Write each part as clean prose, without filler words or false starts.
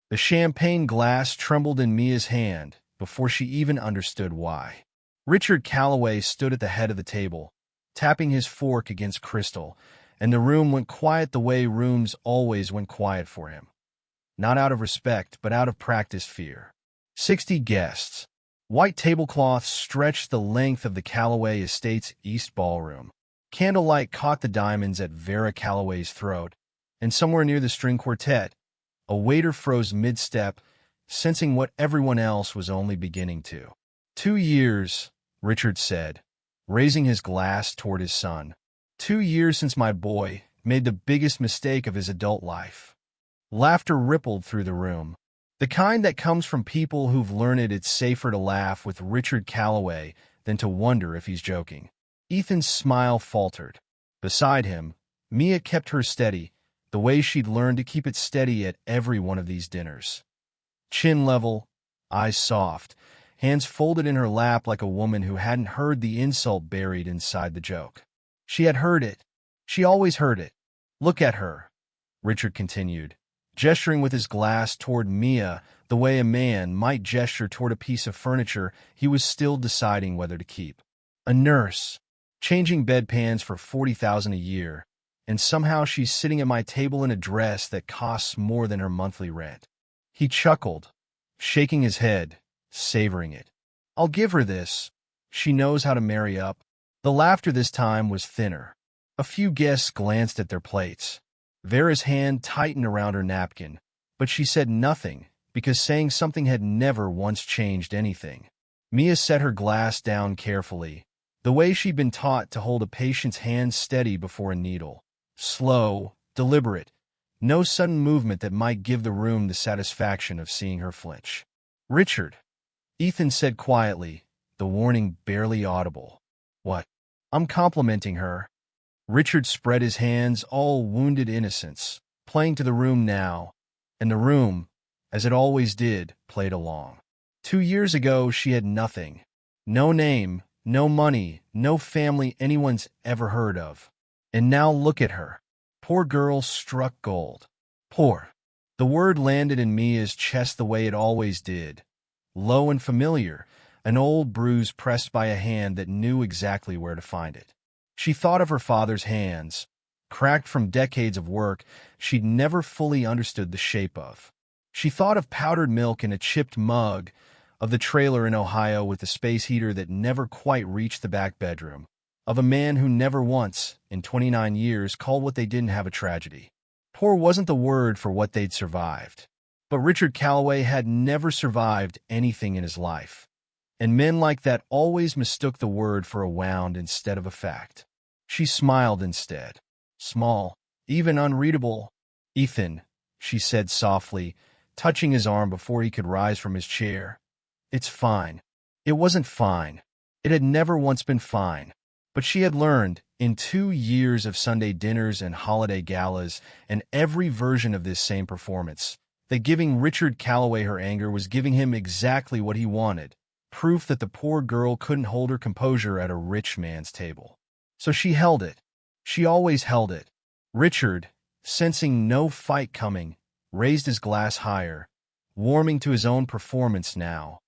The champagne glass trembled in Mia's hand before she even understood why. Richard Calloway stood at the head of the table, tapping his fork against crystal, and the room went quiet the way rooms always went quiet for him. Not out of respect, but out of practiced fear. 60 guests. White tablecloths stretched the length of the Calloway Estate's East Ballroom. Candlelight caught the diamonds at Vera Calloway's throat, and somewhere near the string quartet, a waiter froze mid-step, sensing what everyone else was only beginning to. 2 years, Richard said, raising his glass toward his son. 2 years since my boy made the biggest mistake of his adult life. Laughter rippled through the room, the kind that comes from people who've learned it's safer to laugh with Richard Calloway than to wonder if he's joking. Ethan's smile faltered. Beside him, Mia kept her steady, the way she'd learned to keep it steady at every one of these dinners. Chin level, eyes soft, hands folded in her lap like a woman who hadn't heard the insult buried inside the joke. She had heard it. She always heard it. Look at her, Richard continued, gesturing with his glass toward Mia the way a man might gesture toward a piece of furniture he was still deciding whether to keep. A nurse, changing bedpans for $40,000 a year, and somehow she's sitting at my table in a dress that costs more than her monthly rent. He chuckled, shaking his head, savoring it. I'll give her this. She knows how to marry up. The laughter this time was thinner. A few guests glanced at their plates. Vera's hand tightened around her napkin, but she said nothing because saying something had never once changed anything. Mia set her glass down carefully, the way she'd been taught to hold a patient's hand steady before a needle. Slow, deliberate, no sudden movement that might give the room the satisfaction of seeing her flinch. Richard, Ethan said quietly, the warning barely audible. What? I'm complimenting her. Richard spread his hands, all wounded innocence, playing to the room now, and the room, as it always did, played along. 2 years ago she had nothing. No name, no money, no family anyone's ever heard of. And now look at her. Poor girl struck gold. Poor. The word landed in Mia's chest the way it always did. Low and familiar, an old bruise pressed by a hand that knew exactly where to find it. She thought of her father's hands, cracked from decades of work she'd never fully understood the shape of. She thought of powdered milk in a chipped mug, of the trailer in Ohio with the space heater that never quite reached the back bedroom, of a man who never once, in 29 years, called what they didn't have a tragedy. Poor wasn't the word for what they'd survived. But Richard Calloway had never survived anything in his life, and men like that always mistook the word for a wound instead of a fact. She smiled instead. Small, even unreadable. Ethan, she said softly, touching his arm before he could rise from his chair. It's fine. It wasn't fine. It had never once been fine. But she had learned, in 2 years of Sunday dinners and holiday galas and every version of this same performance, that giving Richard Calloway her anger was giving him exactly what he wanted, proof that the poor girl couldn't hold her composure at a rich man's table. So she held it. She always held it. Richard, sensing no fight coming, raised his glass higher, warming to his own performance now,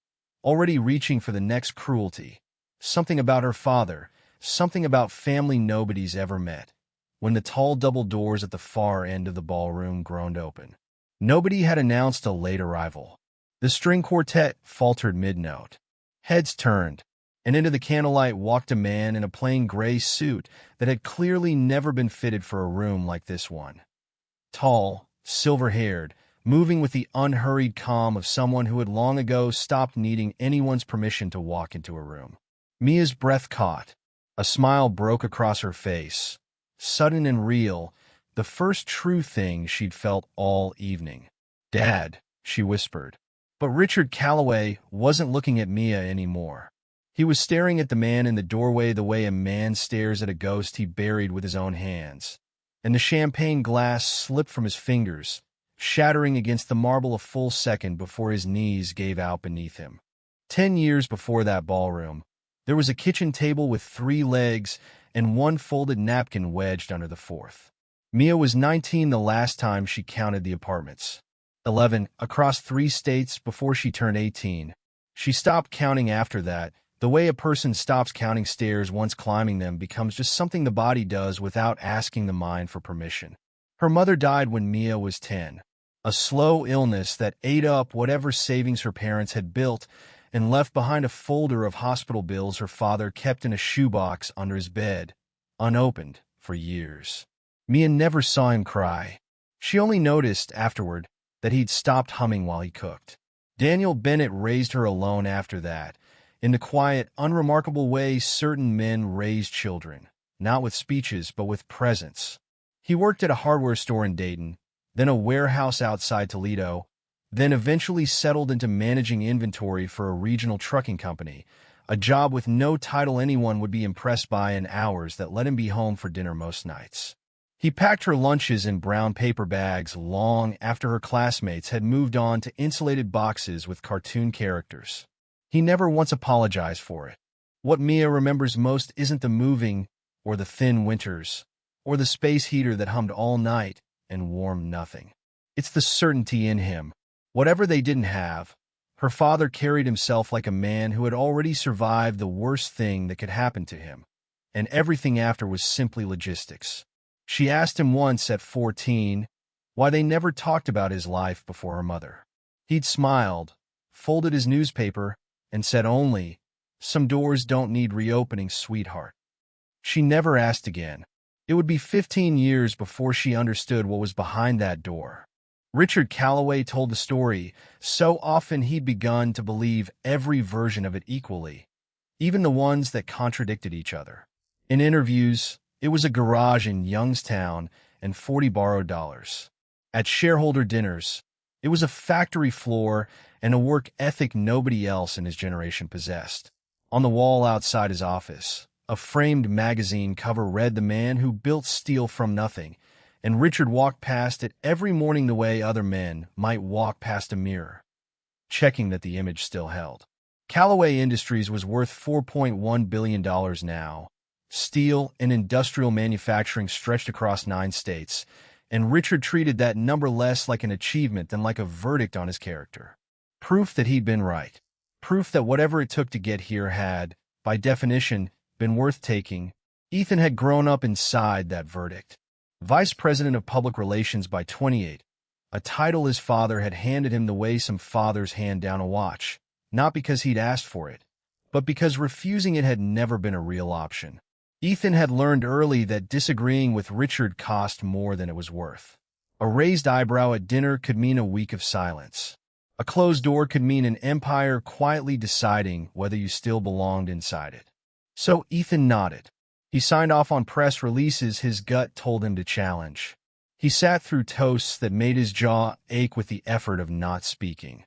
already reaching for the next cruelty. Something about her father, something about family nobody's ever met, when the tall double doors at the far end of the ballroom groaned open. Nobody had announced a late arrival. The string quartet faltered mid-note. Heads turned, and into the candlelight walked a man in a plain gray suit that had clearly never been fitted for a room like this one. Tall, silver-haired, moving with the unhurried calm of someone who had long ago stopped needing anyone's permission to walk into a room. Mia's breath caught. A smile broke across her face, sudden and real, the first true thing she'd felt all evening. Dad, she whispered. But Richard Calloway wasn't looking at Mia anymore. He was staring at the man in the doorway the way a man stares at a ghost he buried with his own hands. And the champagne glass slipped from his fingers, shattering against the marble a full second before his knees gave out beneath him. 10 years before that ballroom, there was a kitchen table with 3 legs and 1 folded napkin wedged under the 4th. Mia was 19 the last time she counted the apartments. 11, across 3 states before she turned 18. She stopped counting after that. The way a person stops counting stairs once climbing them becomes just something the body does without asking the mind for permission. Her mother died when Mia was 10. A slow illness that ate up whatever savings her parents had built and left behind a folder of hospital bills her father kept in a shoebox under his bed, unopened, for years. Mia never saw him cry. She only noticed, afterward, that he'd stopped humming while he cooked. Daniel Bennett raised her alone after that, in the quiet, unremarkable way certain men raise children, not with speeches but with presence. He worked at a hardware store in Dayton, then a warehouse outside Toledo, then eventually settled into managing inventory for a regional trucking company, a job with no title anyone would be impressed by in hours that let him be home for dinner most nights. He packed her lunches in brown paper bags long after her classmates had moved on to insulated boxes with cartoon characters. He never once apologized for it. What Mia remembers most isn't the moving, or the thin winters, or the space heater that hummed all night and warmed nothing. It's the certainty in him. Whatever they didn't have, her father carried himself like a man who had already survived the worst thing that could happen to him, and everything after was simply logistics. She asked him once at 14 why they never talked about his life before her mother. He'd smiled, folded his newspaper, and said only, "Some doors don't need reopening, sweetheart." She never asked again. It would be 15 years before she understood what was behind that door. Richard Calloway told the story so often he'd begun to believe every version of it equally, even the ones that contradicted each other. In interviews, it was a garage in Youngstown and 40 borrowed dollars. At shareholder dinners, it was a factory floor and a work ethic nobody else in his generation possessed. On the wall outside his office, a framed magazine cover read "The Man Who Built Steel from Nothing," and Richard walked past it every morning the way other men might walk past a mirror, checking that the image still held. Calloway Industries was worth $4.1 billion now. Steel and industrial manufacturing stretched across 9 states, and Richard treated that number less like an achievement than like a verdict on his character. Proof that he'd been right. Proof that whatever it took to get here had, by definition, been worth taking. Ethan had grown up inside that verdict. Vice President of Public Relations by 28, a title his father had handed him the way some fathers hand down a watch, not because he'd asked for it, but because refusing it had never been a real option. Ethan had learned early that disagreeing with Richard cost more than it was worth. A raised eyebrow at dinner could mean a week of silence. A closed door could mean an empire quietly deciding whether you still belonged inside it. So Ethan nodded. He signed off on press releases his gut told him to challenge. He sat through toasts that made his jaw ache with the effort of not speaking.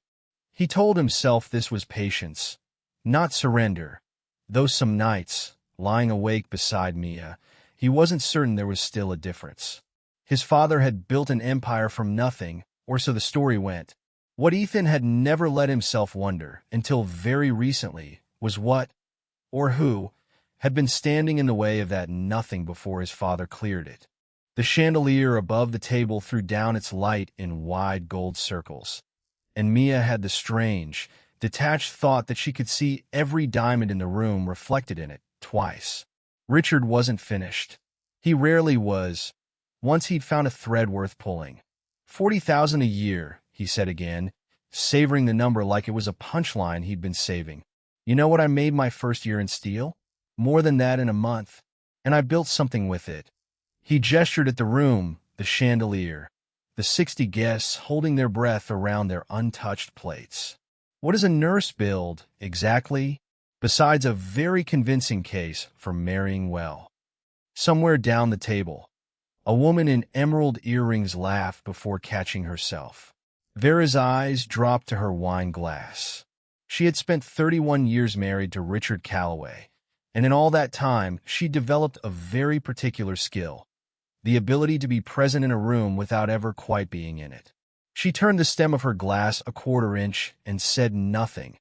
He told himself this was patience, not surrender, though some nights, lying awake beside Mia, he wasn't certain there was still a difference. His father had built an empire from nothing, or so the story went. What Ethan had never let himself wonder, until very recently, was what, or who, had been standing in the way of that nothing before his father cleared it. The chandelier above the table threw down its light in wide gold circles, and Mia had the strange, detached thought that she could see every diamond in the room reflected in it, twice. Richard wasn't finished. He rarely was. Once he'd found a thread worth pulling. 40,000 a year, he said again, savoring the number like it was a punchline he'd been saving. You know what I made my first year in steel? More than that in a month. And I built something with it. He gestured at the room, the chandelier, the 60 guests holding their breath around their untouched plates. What does a nurse build, exactly, besides a very convincing case for marrying well? Somewhere down the table, a woman in emerald earrings laughed before catching herself. Vera's eyes dropped to her wine glass. She had spent 31 years married to Richard Calloway, and in all that time she developed a very particular skill, the ability to be present in a room without ever quite being in it. She turned the stem of her glass a quarter inch and said nothing,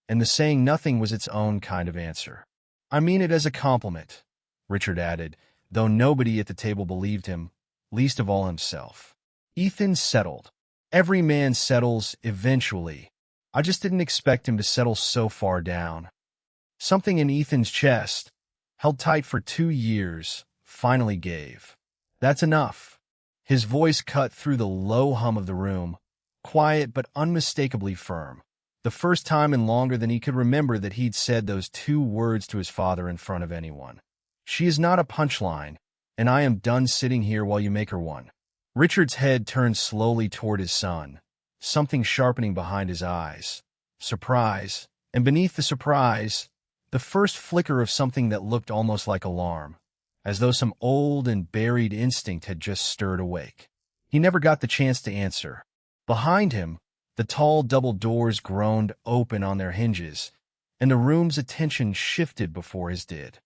and the saying nothing was its own kind of answer. I mean it as a compliment, Richard added, though nobody at the table believed him, least of all himself. Ethan settled. Every man settles eventually. I just didn't expect him to settle so far down. Something in Ethan's chest, held tight for 2 years, finally gave. That's enough. His voice cut through the low hum of the room, quiet but unmistakably firm. The first time in longer than he could remember that he'd said those 2 words to his father in front of anyone. She is not a punchline, and I am done sitting here while you make her one. Richard's head turned slowly toward his son, something sharpening behind his eyes. Surprise, and beneath the surprise, the first flicker of something that looked almost like alarm, as though some old and buried instinct had just stirred awake. He never got the chance to answer. Behind him, the tall double doors groaned open on their hinges, and the room's attention shifted before his did.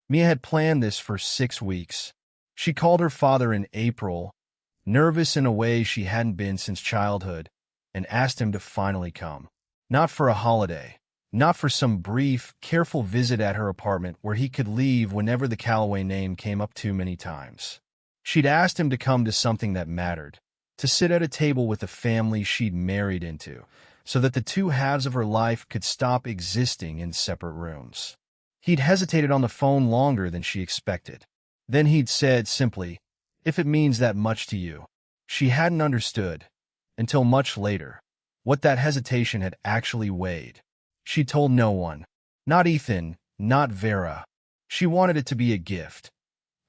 Mia had planned this for 6 weeks. She called her father in April, nervous in a way she hadn't been since childhood, and asked him to finally come. Not for a holiday, not for some brief, careful visit at her apartment where he could leave whenever the Calloway name came up too many times. She'd asked him to come to something that mattered, to sit at a table with the family she'd married into, so that the 2 halves of her life could stop existing in separate rooms. He'd hesitated on the phone longer than she expected. Then he'd said simply, "If it means that much to you." She hadn't understood, until much later, what that hesitation had actually weighed. She told no one. Not Ethan, not Vera. She wanted it to be a gift.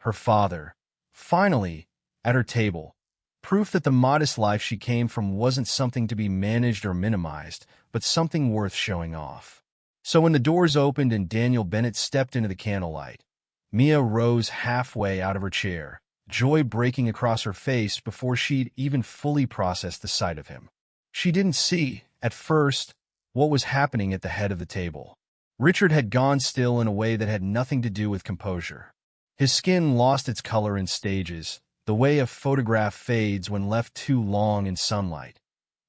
Her father. Finally, at her table. Proof that the modest life she came from wasn't something to be managed or minimized, but something worth showing off. So when the doors opened and Daniel Bennett stepped into the candlelight, Mia rose halfway out of her chair, joy breaking across her face before she'd even fully processed the sight of him. She didn't see, at first, what was happening at the head of the table. Richard had gone still in a way that had nothing to do with composure. His skin lost its color in stages, the way a photograph fades when left too long in sunlight.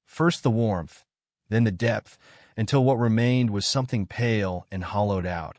First the warmth, then the depth, until what remained was something pale and hollowed out.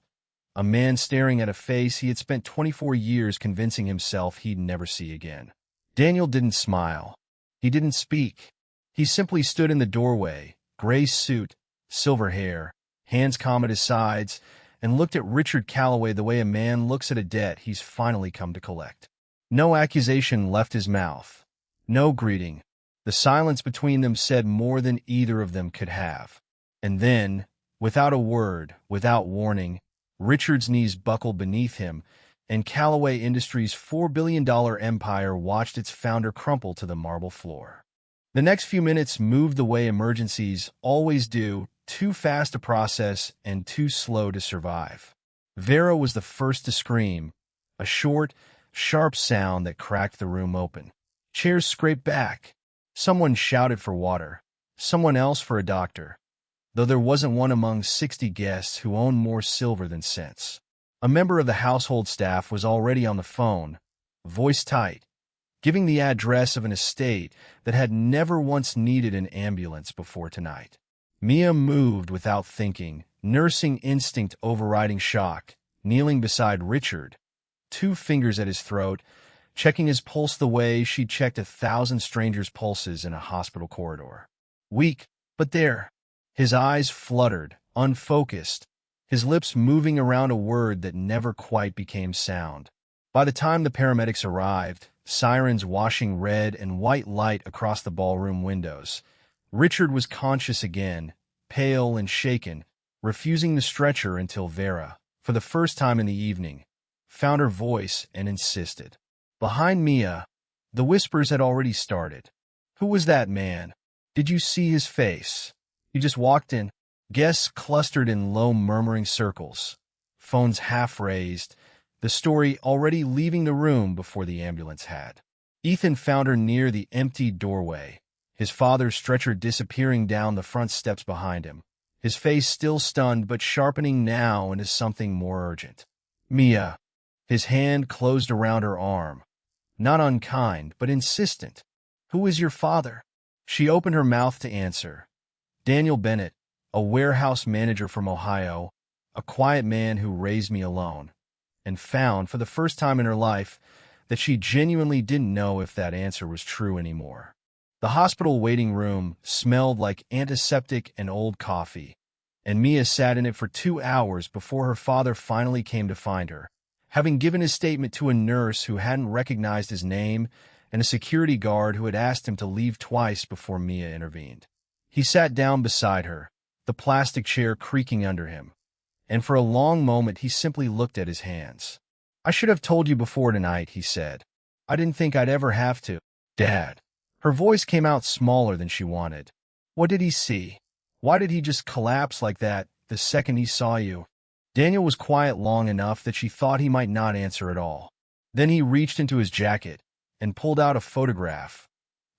A man staring at a face he had spent 24 years convincing himself he'd never see again. Daniel didn't smile. He didn't speak. He simply stood in the doorway, gray suit, silver hair, hands calm at his sides, and looked at Richard Calloway the way a man looks at a debt he's finally come to collect. No accusation left his mouth. No greeting. The silence between them said more than either of them could have. And then, without a word, without warning, Richard's knees buckled beneath him, and Calloway Industries' $4 billion empire watched its founder crumple to the marble floor. The next few minutes moved the way emergencies always do, too fast to process and too slow to survive. Vera was the first to scream, a short, sharp sound that cracked the room open. Chairs scraped back. Someone shouted for water, someone else for a doctor, though there wasn't one among 60 guests who owned more silver than sense. A member of the household staff was already on the phone, voice tight, giving the address of an estate that had never once needed an ambulance before tonight. Mia moved without thinking, nursing instinct overriding shock, kneeling beside Richard, 2 fingers at his throat, checking his pulse the way she'd checked 1,000 strangers' pulses in a hospital corridor. Weak, but there. His eyes fluttered, unfocused, his lips moving around a word that never quite became sound. By the time the paramedics arrived, sirens washing red and white light across the ballroom windows, Richard was conscious again, pale and shaken, refusing the stretcher until Vera, for the first time in the evening, found her voice and insisted. Behind Mia, the whispers had already started. Who was that man? Did you see his face? He just walked in. Guests clustered in low murmuring circles, phones half raised, the story already leaving the room before the ambulance had. Ethan found her near the empty doorway, his father's stretcher disappearing down the front steps behind him, his face still stunned but sharpening now into something more urgent. Mia. His hand closed around her arm, not unkind but insistent. Who is your father? She opened her mouth to answer. Daniel Bennett, a warehouse manager from Ohio, a quiet man who raised me alone, and found, for the first time in her life, that she genuinely didn't know if that answer was true anymore. The hospital waiting room smelled like antiseptic and old coffee, and Mia sat in it for 2 hours before her father finally came to find her, having given his statement to a nurse who hadn't recognized his name and a security guard who had asked him to leave twice before Mia intervened. He sat down beside her, the plastic chair creaking under him, and for a long moment he simply looked at his hands. "I should have told you before tonight," he said. "I didn't think I'd ever have to." "Dad." Her voice came out smaller than she wanted. "What did he see? Why did he just collapse like that the second he saw you?" Daniel was quiet long enough that she thought he might not answer at all. Then he reached into his jacket and pulled out a photograph,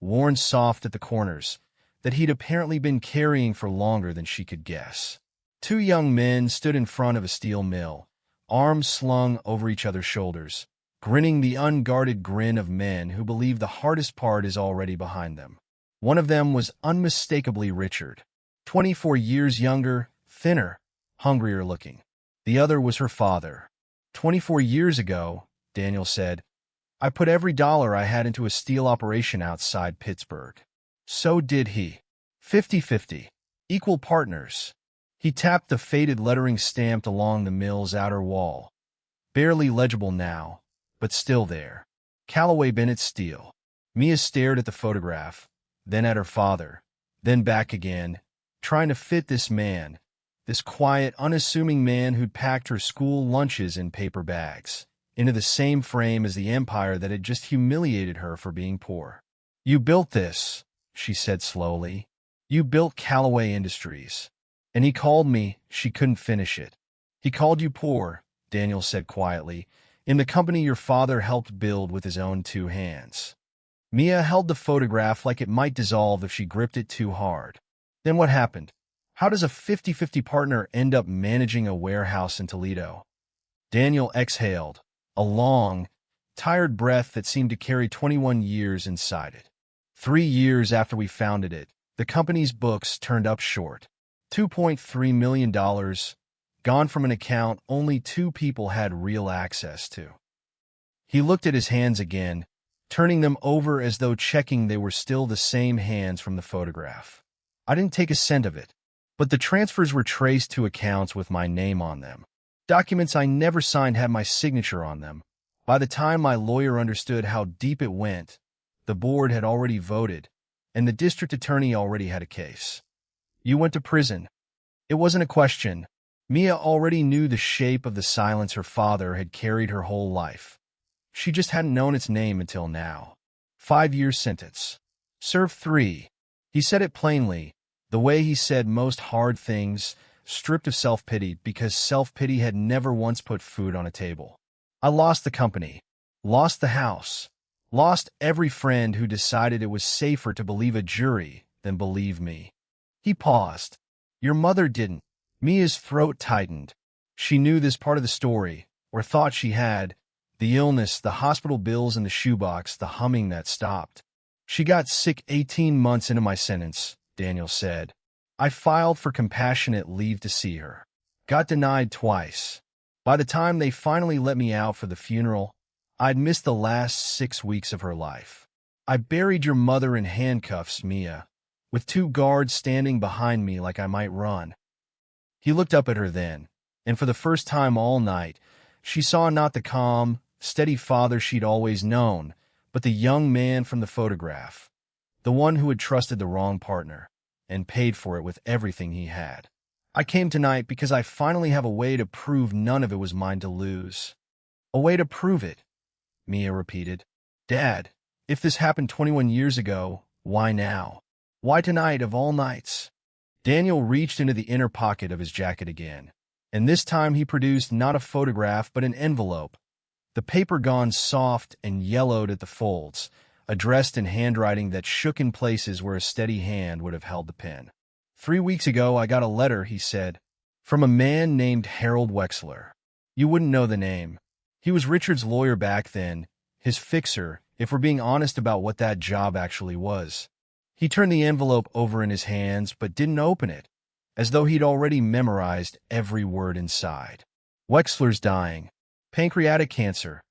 worn soft at the corners, that he'd apparently been carrying for longer than she could guess. Two young men stood in front of a steel mill, arms slung over each other's shoulders, grinning the unguarded grin of men who believe the hardest part is already behind them. One of them was unmistakably Richard, 24 years younger, thinner, hungrier looking. The other was her father. 24 years ago, Daniel said, I put every dollar I had into a steel operation outside Pittsburgh. So did he. 50-50. Equal partners. He tapped the faded lettering stamped along the mill's outer wall. Barely legible now, but still there. Calloway Bennett Steel. Mia stared at the photograph, then at her father, then back again, trying to fit this man, this quiet, unassuming man who'd packed her school lunches in paper bags, into the same frame as the empire that had just humiliated her for being poor. You built this, she said slowly. You built Calloway Industries. And he called me, she couldn't finish it. He called you poor, Daniel said quietly, in the company your father helped build with his own two hands. Mia held the photograph like it might dissolve if she gripped it too hard. Then what happened? How does a 50-50 partner end up managing a warehouse in Toledo? Daniel exhaled, a long, tired breath that seemed to carry 21 years inside it. 3 years after we founded it, the company's books turned up short. $2.3 million, gone from an account only 2 people had real access to. He looked at his hands again, turning them over as though checking they were still the same hands from the photograph. I didn't take a cent of it, but the transfers were traced to accounts with my name on them. Documents I never signed had my signature on them. By the time my lawyer understood how deep it went, the board had already voted, and the district attorney already had a case. You went to prison. It wasn't a question. Mia already knew the shape of the silence her father had carried her whole life. She just hadn't known its name until now. 5-year sentence. Serve 3. He said it plainly, the way he said most hard things, stripped of self-pity because self-pity had never once put food on a table. I lost the company, lost the house, lost every friend who decided it was safer to believe a jury than believe me. He paused. Your mother didn't. Mia's throat tightened. She knew this part of the story, or thought she had. The illness, the hospital bills, and the shoebox, the humming that stopped. She got sick 18 months into my sentence, Daniel said. I filed for compassionate leave to see her. Got denied twice. By the time they finally let me out for the funeral, I'd missed the last 6 weeks of her life. I buried your mother in handcuffs, Mia, with 2 guards standing behind me like I might run. He looked up at her then, and for the first time all night, she saw not the calm, steady father she'd always known, but the young man from the photograph, the one who had trusted the wrong partner and paid for it with everything he had. I came tonight because I finally have a way to prove none of it was mine to lose. A way to prove it, Mia repeated. Dad, if this happened 21 years ago, why now? Why tonight of all nights? Daniel reached into the inner pocket of his jacket again, and this time he produced not a photograph but an envelope, the paper gone soft and yellowed at the folds, addressed in handwriting that shook in places where a steady hand would have held the pen. 3 weeks ago I got a letter, he said, from a man named Harold Wexler. You wouldn't know the name. He was Richard's lawyer back then, his fixer, if we're being honest about what that job actually was. He turned the envelope over in his hands but didn't open it, as though he'd already memorized every word inside. Wexler's dying. Pancreatic cancer,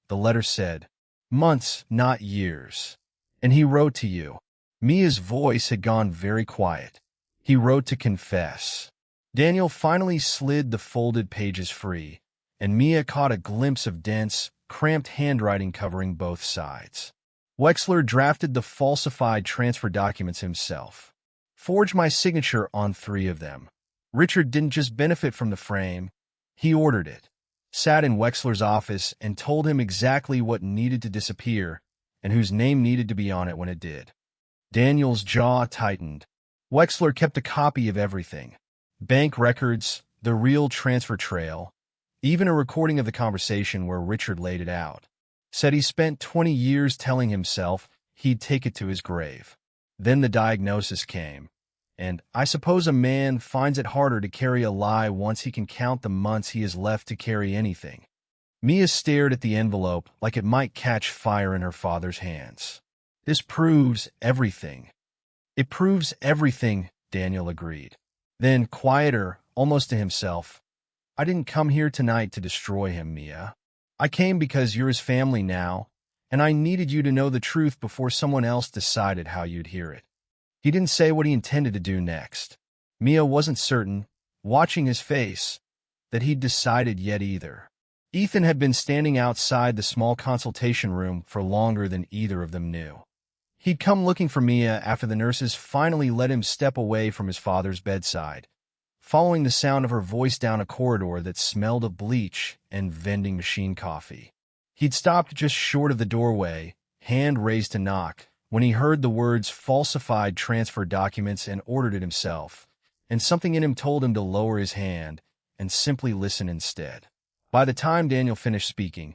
the letter said. Months, not years. And he wrote to you. Mia's voice had gone very quiet. He wrote to confess. Daniel finally slid the folded pages free, and Mia caught a glimpse of dense, cramped handwriting covering both sides. Wexler drafted the falsified transfer documents himself. Forged my signature on 3 of them. Richard didn't just benefit from the frame, he ordered it. Sat in Wexler's office and told him exactly what needed to disappear and whose name needed to be on it when it did. Daniel's jaw tightened. Wexler kept a copy of everything. Bank records, the real transfer trail, even a recording of the conversation where Richard laid it out. Said he spent 20 years telling himself he'd take it to his grave. Then the diagnosis came. And I suppose a man finds it harder to carry a lie once he can count the months he has left to carry anything. Mia stared at the envelope like it might catch fire in her father's hands. This proves everything. It proves everything, Daniel agreed. Then, quieter, almost to himself, I didn't come here tonight to destroy him, Mia. I came because you're his family now, and I needed you to know the truth before someone else decided how you'd hear it. He didn't say what he intended to do next. Mia wasn't certain, watching his face, that he'd decided yet either. Ethan had been standing outside the small consultation room for longer than either of them knew. He'd come looking for Mia after the nurses finally let him step away from his father's bedside, following the sound of her voice down a corridor that smelled of bleach and vending machine coffee. He'd stopped just short of the doorway, hand raised to knock, when he heard the words falsified transfer documents and ordered it himself, and something in him told him to lower his hand and simply listen instead. By the time Daniel finished speaking,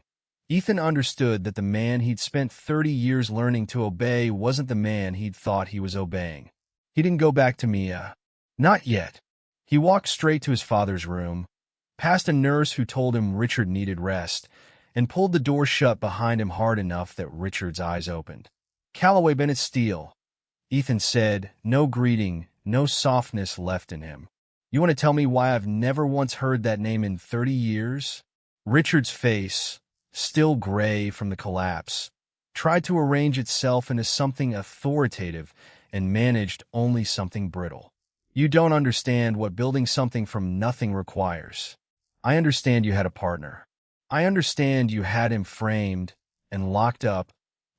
Ethan understood that the man he'd spent 30 years learning to obey wasn't the man he'd thought he was obeying. He didn't go back to Mia. Not yet. He walked straight to his father's room, past a nurse who told him Richard needed rest, and pulled the door shut behind him hard enough that Richard's eyes opened. Calloway Bennett Steele, Ethan said, no greeting, no softness left in him. You want to tell me why I've never once heard that name in 30 years? Richard's face, still gray from the collapse, tried to arrange itself into something authoritative and managed only something brittle. You don't understand what building something from nothing requires. I understand you had a partner. I understand you had him framed and locked up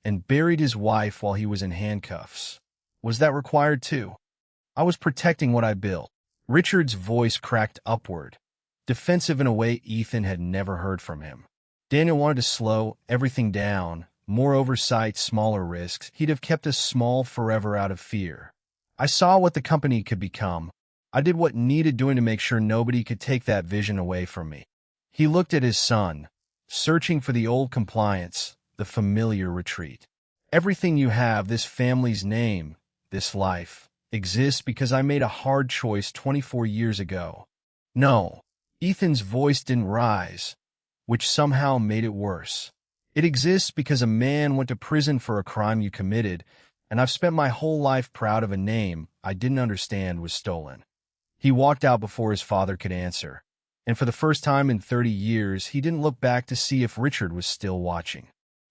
and buried his wife while he was in handcuffs. Was that required too? I was protecting what I built. Richard's voice cracked upward, defensive in a way Ethan had never heard from him. Daniel wanted to slow everything down, more oversight, smaller risks. He'd have kept us small forever out of fear. I saw what the company could become. I did what needed doing to make sure nobody could take that vision away from me. He looked at his son, searching for the old compliance, the familiar retreat. Everything you have, this family's name, this life, exists because I made a hard choice 24 years ago. No, Ethan's voice didn't rise, which somehow made it worse. It exists because a man went to prison for a crime you committed, and I've spent my whole life proud of a name I didn't understand was stolen. He walked out before his father could answer, and for the first time in 30 years, he didn't look back to see if Richard was still watching.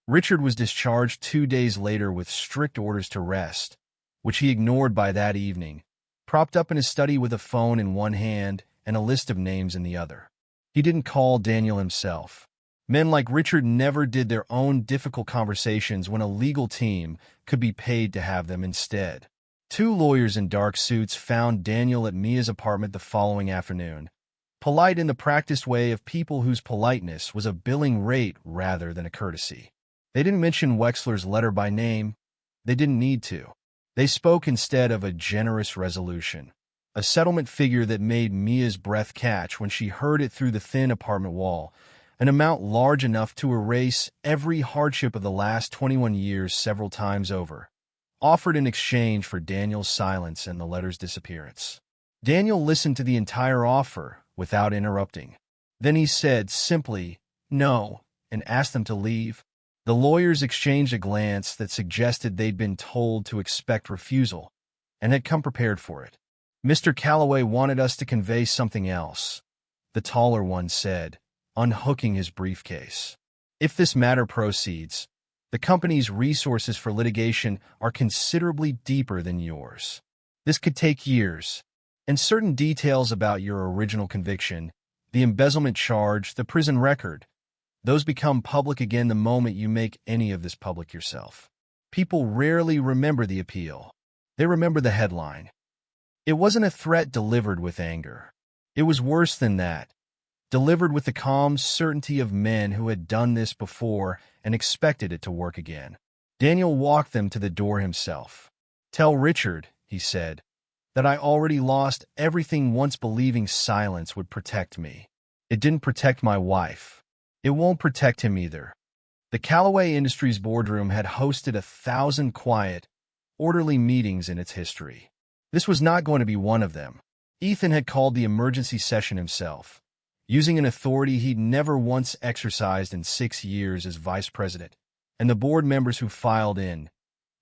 Richard was discharged 2 days later with strict orders to rest, which he ignored by that evening, propped up in his study with a phone in one hand and a list of names in the other. He didn't call Daniel himself. Men like Richard never did their own difficult conversations when a legal team could be paid to have them instead. 2 lawyers in dark suits found Daniel at Mia's apartment the following afternoon, polite in the practiced way of people whose politeness was a billing rate rather than a courtesy. They didn't mention Wexler's letter by name. They didn't need to. They spoke instead of a generous resolution, a settlement figure that made Mia's breath catch when she heard it through the thin apartment wall, an amount large enough to erase every hardship of the last 21 years several times over, offered in exchange for Daniel's silence and the letter's disappearance. Daniel listened to the entire offer without interrupting. Then he said simply, no, and asked them to leave. The lawyers exchanged a glance that suggested they'd been told to expect refusal and had come prepared for it. Mr. Calloway wanted us to convey something else, the taller one said, unhooking his briefcase. If this matter proceeds, The company's resources for litigation are considerably deeper than yours. This could take years, and certain details about your original conviction, the embezzlement charge, the prison record, those become public again the moment you make any of this public yourself. People rarely remember the appeal. They remember the headline. It wasn't a threat delivered with anger. It was worse than that, delivered with the calm certainty of men who had done this before and expected it to work again. Daniel walked them to the door himself. "Tell Richard," he said, "that I already lost everything once believing silence would protect me. It didn't protect my wife. It won't protect him either." The Calloway Industries boardroom had hosted 1,000 quiet, orderly meetings in its history. This was not going to be one of them. Ethan had called the emergency session himself, using an authority he'd never once exercised in 6 years as vice president, and the board members who filed in,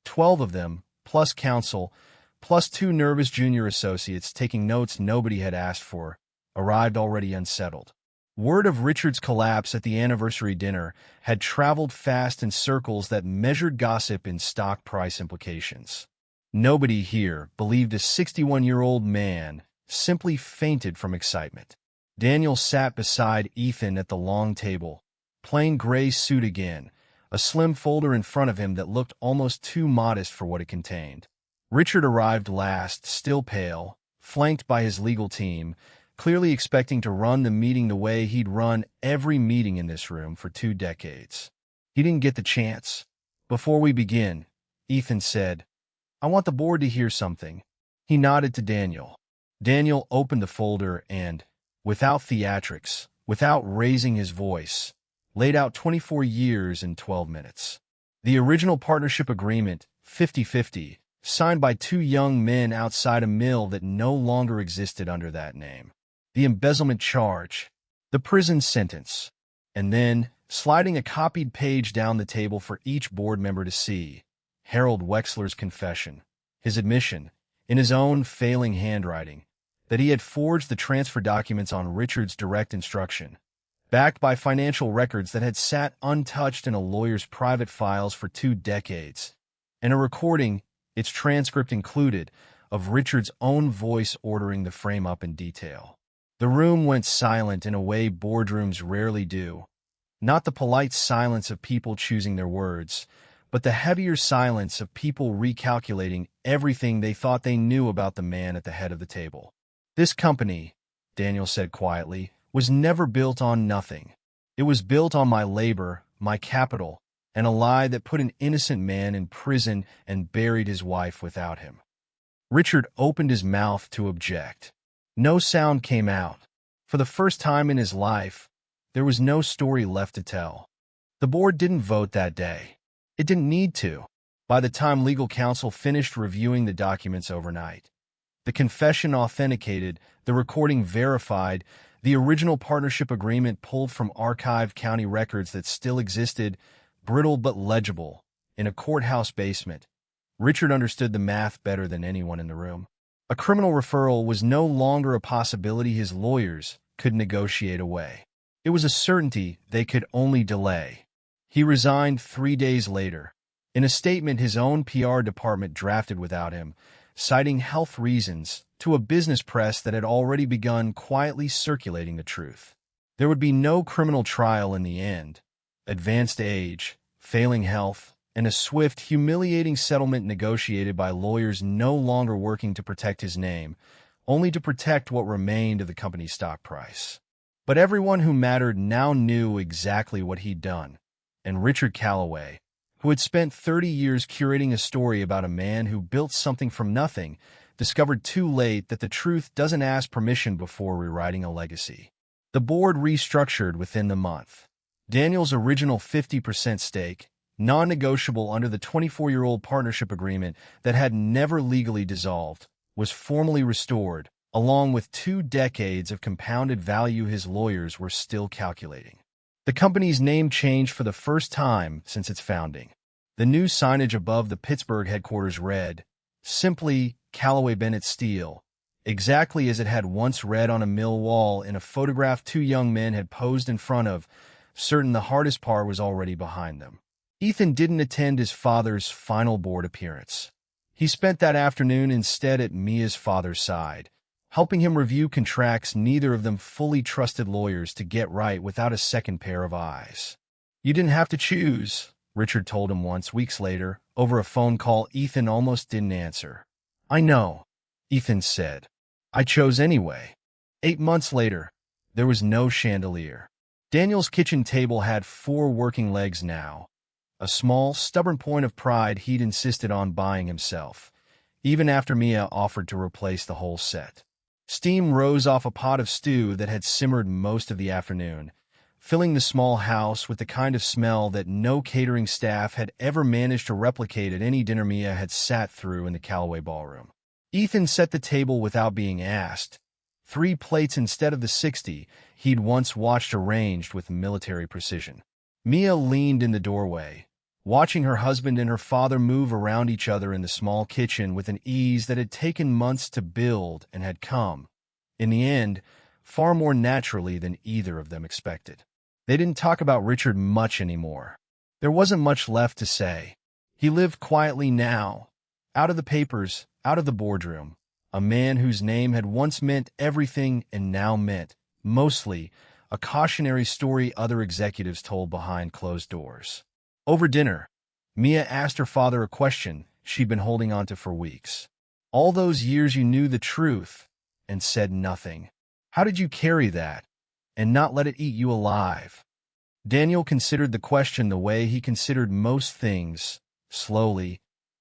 12 of them, plus counsel, plus 2 nervous junior associates taking notes nobody had asked for, arrived already unsettled. Word of Richard's collapse at the anniversary dinner had traveled fast in circles that measured gossip in stock price implications. Nobody here believed a 61-year-old man simply fainted from excitement. Daniel sat beside Ethan at the long table, plain gray suit again, a slim folder in front of him that looked almost too modest for what it contained. Richard arrived last, still pale, flanked by his legal team, clearly expecting to run the meeting the way he'd run every meeting in this room for 2 decades. He didn't get the chance. "Before we begin," Ethan said, "I want the board to hear something." He nodded to Daniel. Daniel opened the folder and, without theatrics, without raising his voice, laid out 24 years in 12 minutes. The original partnership agreement, 50-50, signed by 2 young men outside a mill that no longer existed under that name. The embezzlement charge, the prison sentence, and then, sliding a copied page down the table for each board member to see, Harold Wexler's confession, his admission, in his own failing handwriting, that he had forged the transfer documents on Richard's direct instruction, backed by financial records that had sat untouched in a lawyer's private files for 2 decades, and a recording, its transcript included, of Richard's own voice ordering the frame-up in detail. The room went silent in a way boardrooms rarely do, not the polite silence of people choosing their words, but the heavier silence of people recalculating everything they thought they knew about the man at the head of the table. "This company," Daniel said quietly, "was never built on nothing. It was built on my labor, my capital, and a lie that put an innocent man in prison and buried his wife without him." Richard opened his mouth to object. No sound came out. For the first time in his life, there was no story left to tell. The board didn't vote that day. It didn't need to. By the time legal counsel finished reviewing the documents overnight, the confession authenticated, the recording verified, the original partnership agreement pulled from archived county records that still existed, brittle but legible, in a courthouse basement. Richard understood the math better than anyone in the room. A criminal referral was no longer a possibility his lawyers could negotiate away. It was a certainty they could only delay. He resigned 3 days later. In a statement his own PR department drafted without him, citing health reasons, to a business press that had already begun quietly circulating the truth. There would be no criminal trial in the end. Advanced age, failing health, and a swift, humiliating settlement negotiated by lawyers no longer working to protect his name, only to protect what remained of the company's stock price. But everyone who mattered now knew exactly what he'd done, and Richard Calloway, who had spent 30 years curating a story about a man who built something from nothing, discovered too late that the truth doesn't ask permission before rewriting a legacy. The board restructured within the month. Daniel's original 50% stake, non-negotiable under the 24-year-old partnership agreement that had never legally dissolved, was formally restored, along with 2 decades of compounded value his lawyers were still calculating. The company's name changed for the first time since its founding. The new signage above the Pittsburgh headquarters read, simply Calloway Bennett Steel, exactly as it had once read on a mill wall in a photograph 2 young men had posed in front of, certain the hardest part was already behind them. Ethan didn't attend his father's final board appearance. He spent that afternoon instead at Mia's father's side, helping him review contracts neither of them fully trusted lawyers to get right without a second pair of eyes. "You didn't have to choose," Richard told him once, weeks later, over a phone call Ethan almost didn't answer. "I know," Ethan said. "I chose anyway." 8 months later, there was no chandelier. Daniel's kitchen table had 4 working legs now, a small, stubborn point of pride he'd insisted on buying himself, even after Mia offered to replace the whole set. Steam rose off a pot of stew that had simmered most of the afternoon, filling the small house with the kind of smell that no catering staff had ever managed to replicate at any dinner Mia had sat through in the Calloway ballroom. Ethan set the table without being asked, 3 plates instead of the 60 he'd once watched arranged with military precision. Mia leaned in the doorway, watching her husband and her father move around each other in the small kitchen with an ease that had taken months to build and had come, in the end, far more naturally than either of them expected. They didn't talk about Richard much anymore. There wasn't much left to say. He lived quietly now, out of the papers, out of the boardroom, a man whose name had once meant everything and now meant, mostly, a cautionary story other executives told behind closed doors. Over dinner, Mia asked her father a question she'd been holding on to for weeks. "All those years you knew the truth and said nothing. How did you carry that and not let it eat you alive?" Daniel considered the question the way he considered most things, slowly,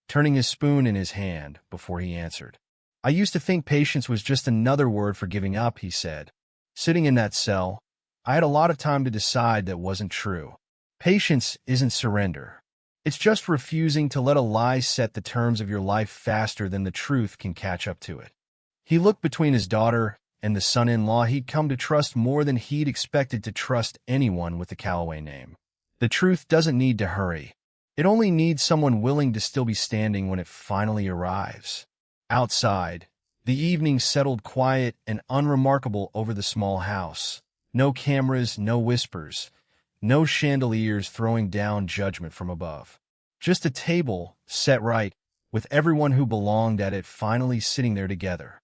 turning his spoon in his hand before he answered. "I used to think patience was just another word for giving up," he said. "Sitting in that cell, I had a lot of time to decide that wasn't true. Patience isn't surrender. It's just refusing to let a lie set the terms of your life faster than the truth can catch up to it." He looked between his daughter and the son-in-law he'd come to trust more than he'd expected to trust anyone with the Calloway name. The truth doesn't need to hurry. It only needs someone willing to still be standing when it finally arrives. Outside, the evening settled quiet and unremarkable over the small house. No cameras, no whispers, no chandeliers throwing down judgment from above. Just a table, set right, with everyone who belonged at it finally sitting there together.